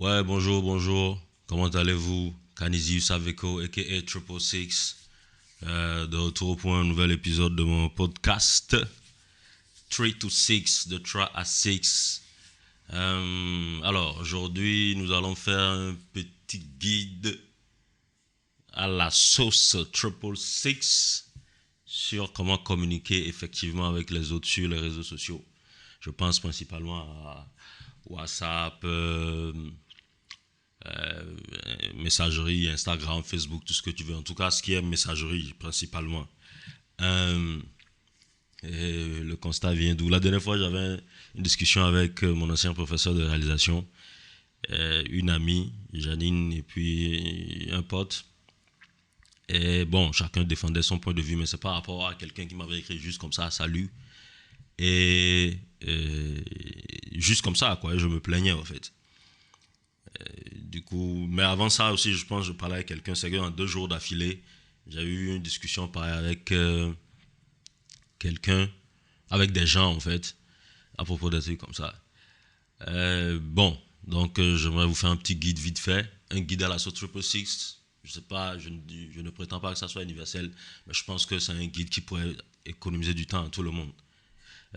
Ouais, bonjour, bonjour. Comment allez-vous? Canisius Aveco, a.k.a. Triple Six. De retour pour un nouvel épisode de mon podcast. 3 to 6, de 3 à 6. Alors, aujourd'hui, nous allons faire un petit guide à la sauce Triple Six sur comment communiquer effectivement avec les autres sur les réseaux sociaux. Je pense principalement à WhatsApp, messagerie, Instagram, Facebook, tout ce que tu veux. En tout cas, ce qui est messagerie principalement. Euh, le constat vient d'où? La dernière fois, j'avais une discussion avec mon ancien professeur de réalisation, une amie, Janine, et puis un pote. Et bon, chacun défendait son point de vue, mais c'est par rapport à quelqu'un qui m'avait écrit juste comme ça, salut. Et juste comme ça, quoi, je me plaignais en fait. Du coup, mais avant ça aussi, je pense que je parlais avec quelqu'un, c'est qu'en 2 jours d'affilée, j'ai eu une discussion pareille avec quelqu'un, avec des gens en fait, à propos de trucs comme ça. Bon, donc j'aimerais vous faire un petit guide vite fait, un guide à la sauce Triple Six. Je sais pas, je ne prétends pas que ça soit universel, mais je pense que c'est un guide qui pourrait économiser du temps à tout le monde.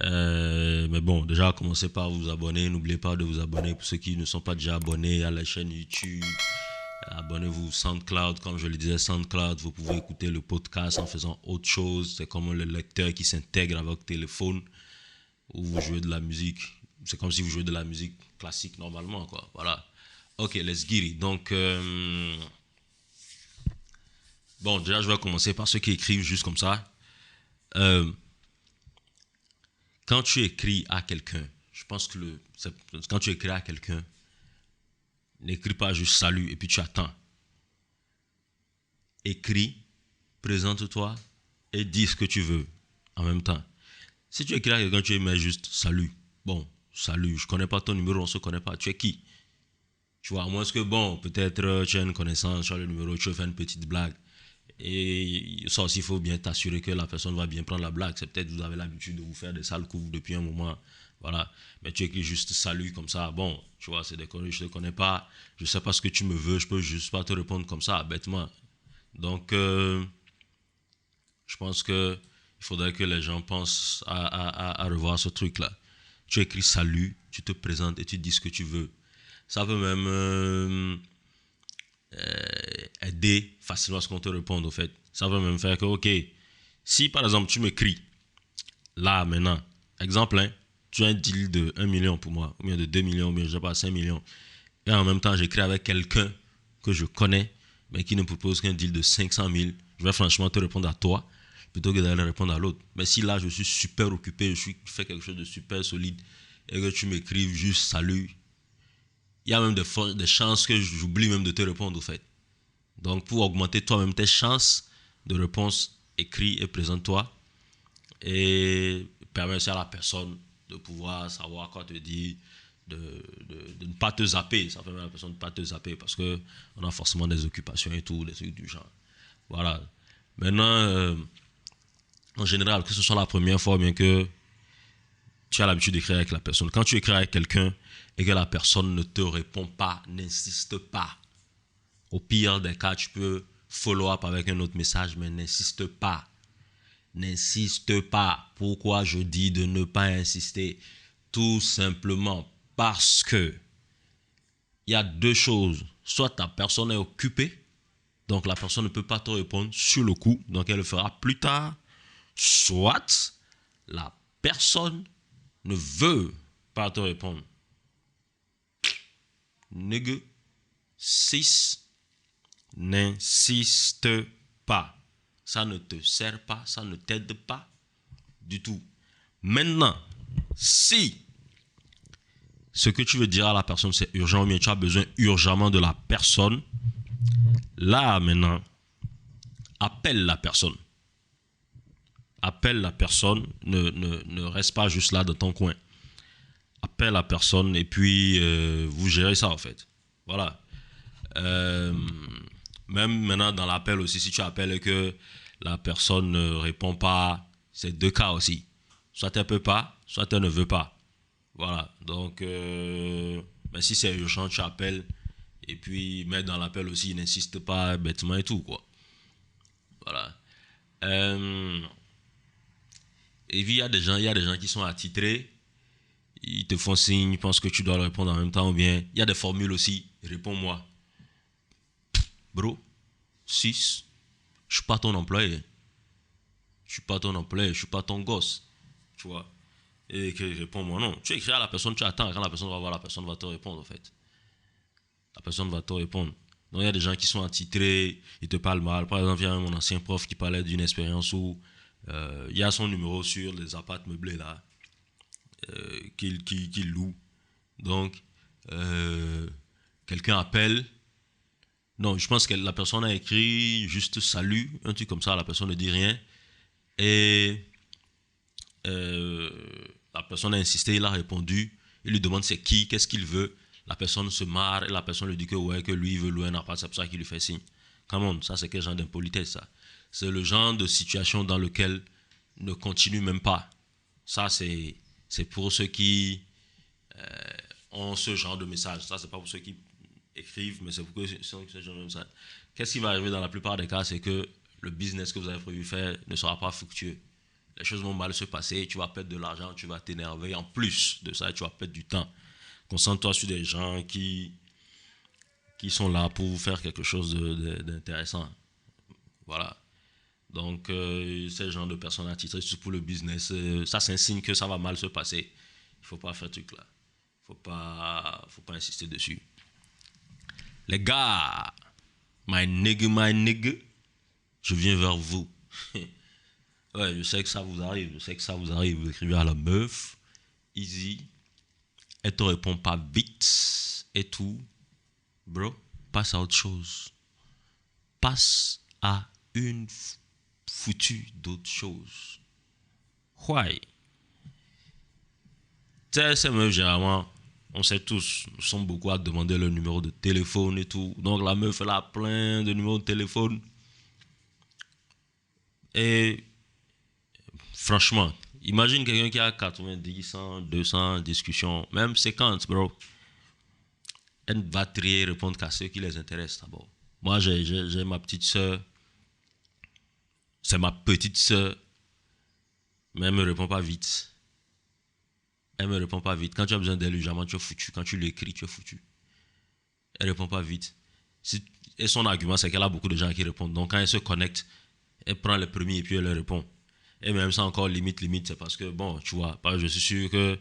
Mais bon, déjà, commencez par vous abonner. N'oubliez pas de vous abonner pour ceux qui ne sont pas déjà abonnés à la chaîne YouTube. Abonnez-vous SoundCloud, comme je le disais, SoundCloud, vous pouvez écouter le podcast en faisant autre chose. C'est comme le lecteur qui s'intègre avec votre téléphone ou vous jouez de la musique. C'est comme si vous jouez de la musique classique normalement, quoi. Voilà. Ok, let's get it. Donc, bon, déjà, je vais commencer par ceux qui écrivent juste comme ça. Euh, Quand tu écris à quelqu'un, je pense que quand tu écris à quelqu'un, n'écris pas juste salut et puis tu attends. Écris, présente-toi et dis ce que tu veux en même temps. Si tu écris à quelqu'un, tu mets juste salut. Bon, salut, je connais pas ton numéro, on se connaît pas. Tu es qui? Tu vois, à moins que, bon, peut-être tu as une connaissance, tu as le numéro, tu veux faire une petite blague. Et ça aussi, il faut bien t'assurer que la personne va bien prendre la blague. C'est peut-être que vous avez l'habitude de vous faire des sales coups depuis un moment. Voilà. Mais tu écris juste salut comme ça. Bon, tu vois, c'est des conneries, je te connais pas. Je sais pas ce que tu me veux. Je peux juste pas te répondre comme ça, bêtement. Donc, je pense que il faudrait que les gens pensent à revoir ce truc-là. Tu écris salut, tu te présentes et tu dis ce que tu veux. Ça peut même aider facilement à ce qu'on te réponde, au fait. Ça va même faire que, ok, si par exemple tu m'écris, là maintenant, exemple, hein, tu as un deal de 1 million pour moi, ou bien de 2 millions, ou bien je sais pas, 5 millions, et en même temps j'écris avec quelqu'un que je connais, mais qui ne propose qu'un deal de 500 000, je vais franchement te répondre à toi, plutôt que d'aller répondre à l'autre. Mais si là je suis super occupé, je fais quelque chose de super solide, et que tu m'écrives juste salut, il y a même des chances que j'oublie même de te répondre, au fait. Donc, pour augmenter toi-même tes chances de réponse, écris et présente-toi et permets aussi à la personne de pouvoir savoir quoi te dire, de ne pas te zapper. Ça permet à la personne de ne pas te zapper parce qu'on a forcément des occupations et tout, des trucs du genre. Voilà. Maintenant, en général, que ce soit la première fois, bien que tu as l'habitude d'écrire avec la personne, quand tu écris avec quelqu'un et que la personne ne te répond pas, n'insiste pas. Au pire des cas, tu peux follow up avec un autre message, mais n'insiste pas. N'insiste pas. Pourquoi je dis de ne pas insister? Tout simplement parce que il y a deux choses. Soit ta personne est occupée, donc la personne ne peut pas te répondre sur le coup, donc elle le fera plus tard. Soit la personne ne veut pas te répondre. Nigga, 6. N'insiste pas. Ça ne te sert pas, ça ne t'aide pas du tout. Maintenant, si ce que tu veux dire à la personne c'est urgent ou bien tu as besoin urgemment de la personne, là maintenant, appelle la personne. Appelle la personne, ne reste pas juste là dans ton coin. Appelle la personne et puis vous gérez ça en fait. Voilà. Euh, Même maintenant dans l'appel aussi, si tu appelles et que la personne ne répond pas, c'est deux cas aussi. Soit elle ne peut pas, soit elle ne veut pas. Voilà. Donc, Mais si c'est urgent, tu appelles. Et puis, mais dans l'appel aussi, il n'insiste pas bêtement et tout, quoi. Voilà. Et puis, il y a des gens qui sont attitrés. Ils te font signe, ils pensent que tu dois leur répondre en même temps. Ou bien, il y a des formules aussi. Réponds-moi. Bro, 6. Je suis pas ton employé. Je suis pas ton employé. Je suis pas ton gosse. Tu vois. Et que réponds-moi non. Tu écris à la personne, tu attends. Quand la personne va voir, la personne va te répondre, en fait. La personne va te répondre. Donc, il y a des gens qui sont attitrés, ils te parlent mal. Par exemple, il y a mon ancien prof qui parlait d'une expérience où il y a son numéro sur les appartements meublés là, qu'il loue. Donc, quelqu'un appelle. Non, je pense que la personne a écrit juste salut, un truc comme ça, la personne ne dit rien. Et euh, la personne a insisté, il a répondu. Il lui demande c'est qui, qu'est-ce qu'il veut. La personne se marre et la personne lui dit que ouais, que lui il veut louer un appart, c'est pour ça qu'il lui fait signe. Come on, ça c'est quel genre d'impolitesse ça? C'est le genre de situation dans lequel ne continue même pas. Ça c'est pour ceux qui ont ce genre de message. Ça c'est pas pour ceux qui écrivent, mais c'est pour ceux qui ont ce genre de message. Qu'est-ce qui va arriver dans la plupart des cas, c'est que le business que vous avez prévu faire ne sera pas fructueux. Les choses vont mal se passer, tu vas perdre de l'argent, tu vas t'énerver. En plus de ça, tu vas perdre du temps. Concentre-toi sur des gens qui sont là pour vous faire quelque chose d'intéressant. Voilà. Donc, ces gens de personnes attitrées, surtout pour le business, ça c'est un signe que ça va mal se passer. Il ne faut pas faire ce truc-là. Faut pas insister dessus. Les gars, my nigga, je viens vers vous. Ouais, je sais que ça vous arrive, Vous écrivez à la meuf, easy, elle te répond pas vite et tout. Bro, passe à autre chose. Passe à une foutue d'autre chose. Why? Tu sais, ces meufs, généralement, on sait tous, nous sommes beaucoup à demander le numéro de téléphone et tout. Donc la meuf, elle a plein de numéros de téléphone. Et franchement, imagine quelqu'un qui a 90, 100, 200 discussions, même 50, bro. Elle va trier répondre qu'à ceux qui les intéressent d'abord. Moi, j'ai ma petite soeur. C'est ma petite soeur. Mais elle me répond pas vite. Elle me répond pas vite. Quand tu as besoin d'elle, jamais tu es foutu. Quand tu l'écris, tu es foutu. Elle répond pas vite. Et son argument, c'est qu'elle a beaucoup de gens qui répondent. Donc, quand elle se connecte, elle prend les premiers et puis elle leur répond. Et même ça, encore limite, c'est parce que, bon, tu vois, je suis sûr que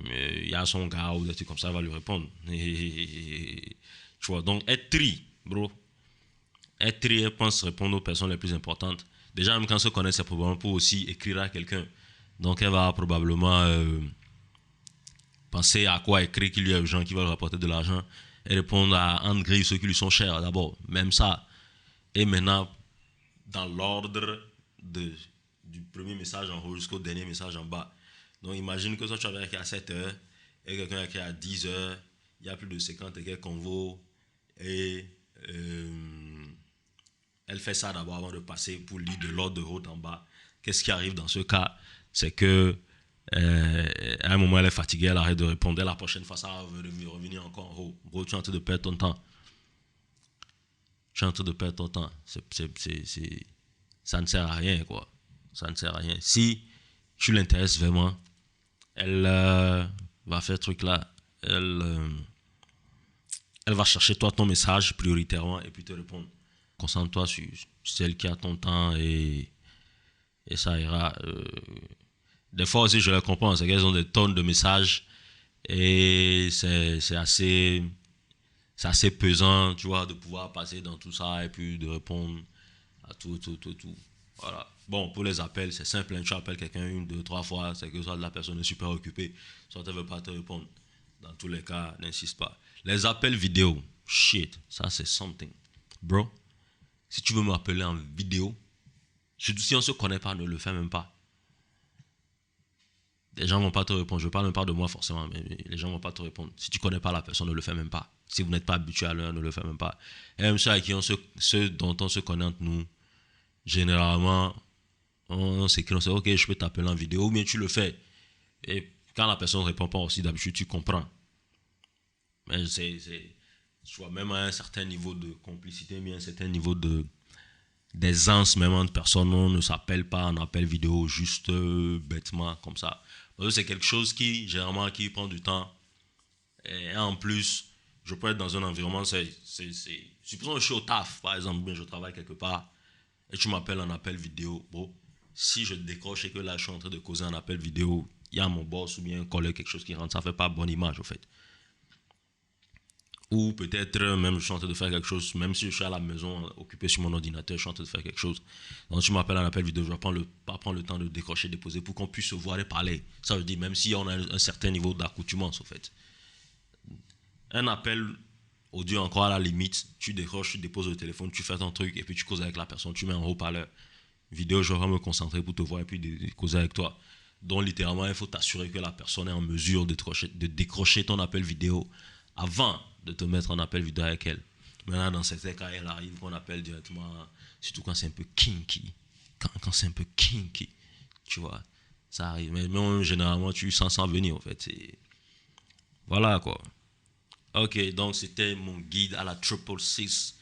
il y a son gars ou des trucs comme ça, elle va lui répondre. Tu vois, donc, elle trie, bro. Elle trie, elle pense répondre aux personnes les plus importantes. Déjà, même quand elle se connaît, c'est probablement pour aussi écrire à quelqu'un. Donc, elle va probablement penser à quoi écrire qu'il y a des gens qui veulent rapporter de l'argent et répondre à en grille ceux qui lui sont chers d'abord. Même ça. Et maintenant, dans l'ordre du premier message en haut jusqu'au dernier message en bas. Donc, imagine que toi, tu avais écrit à 7 heures et quelqu'un a écrit à 10 heures. Il y a plus de 50 et quelques convos. Et elle fait ça d'abord avant de passer pour lire de l'ordre de haut en bas. Qu'est-ce qui arrive dans ce cas? C'est que à un moment, elle est fatiguée, elle arrête de répondre. La prochaine fois, ça va revenir encore en haut. Bro, tu es en train de perdre ton temps. Tu es en train de perdre ton temps. Ça ne sert à rien, quoi. Ça ne sert à rien. Si tu l'intéresses vraiment, elle va faire ce truc-là. Elle va chercher toi ton message prioritairement et puis te répondre. Concentre-toi sur celle qui a ton temps et ça ira. Des fois aussi, je les comprends, c'est qu'elles ont des tonnes de messages et c'est assez pesant, tu vois, de pouvoir passer dans tout ça et puis de répondre à tout. Voilà. Bon, pour les appels, c'est simple, hein, tu appelles quelqu'un une, deux, trois fois, c'est que soit la personne est super occupée, soit elle ne veut pas te répondre. Dans tous les cas, n'insiste pas. Les appels vidéo, shit, ça c'est something. Bro, si tu veux m'appeler en vidéo, surtout si on ne se connaît pas, ne le fais même pas. Les gens ne vont pas te répondre. Je ne parle même pas de moi forcément, mais les gens ne vont pas te répondre. Si tu ne connais pas la personne, ne le fais même pas. Si vous n'êtes pas habitué à l'un, ne le fais même pas. Et même ceux avec qui ceux dont on se connaît entre nous, généralement, on s'écrit, on sait, ok, je peux t'appeler en vidéo, ou bien tu le fais. Et quand la personne ne répond pas aussi, d'habitude, tu comprends. Mais tu vois, même à un certain niveau de complicité, mais à un certain niveau d'aisance, même entre personnes, on ne s'appelle pas en appel vidéo juste bêtement comme ça. Parce que c'est quelque chose qui, généralement, qui prend du temps. Et en plus, je peux être dans un environnement, supposons que je suis au taf, par exemple, bien je travaille quelque part, et tu m'appelles en appel vidéo. Bon, si je décroche et que là, je suis en train de causer un appel vidéo, il y a mon boss ou bien un collègue, quelque chose qui rentre, ça fait pas bonne image, au fait. Ou peut-être même je suis en train de faire quelque chose, même si je suis à la maison occupé sur mon ordinateur, je suis en train de faire quelque chose. Donc tu m'appelles en appel vidéo, je vais pas prendre le temps de décrocher, déposer pour qu'on puisse se voir et parler. Ça veut dire même si on a un certain niveau d'accoutumance, au fait. Un appel audio encore à la limite, tu décroches, tu déposes le téléphone, tu fais ton truc et puis tu causes avec la personne, tu mets un haut-parleur. Vidéo, je vais me concentrer pour te voir et puis de causer avec toi. Donc littéralement, il faut t'assurer que la personne est en mesure de décrocher ton appel vidéo avant de te mettre en appel vidéo avec elle. Maintenant, dans certains cas, elle arrive qu'on appelle directement, surtout quand c'est un peu kinky. Quand c'est un peu kinky, tu vois, ça arrive. Mais généralement, tu sens ça venir, en fait. Voilà, quoi. Ok, donc c'était mon guide à la triple six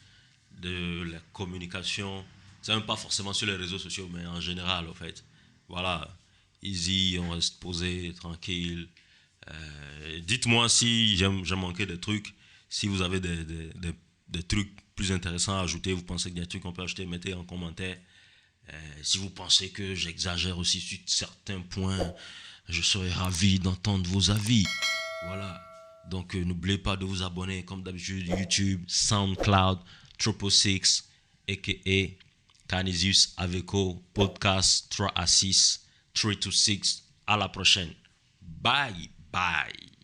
de la communication. C'est même pas forcément sur les réseaux sociaux, mais en général, en fait. Voilà, easy, on reste posé, tranquille. Dites-moi si j'ai manqué des trucs, si vous avez des trucs plus intéressants à ajouter, vous pensez qu'il y a des trucs qu'on peut ajouter, mettez en commentaire. Si vous pensez que j'exagère aussi sur certains points, je serais ravi d'entendre vos avis. Voilà. Donc n'oubliez pas de vous abonner comme d'habitude YouTube, SoundCloud, Tropo 6, a.k.a. Canisius Aveco, podcast 3 à 6, 3 to 6. À la prochaine. Bye bye.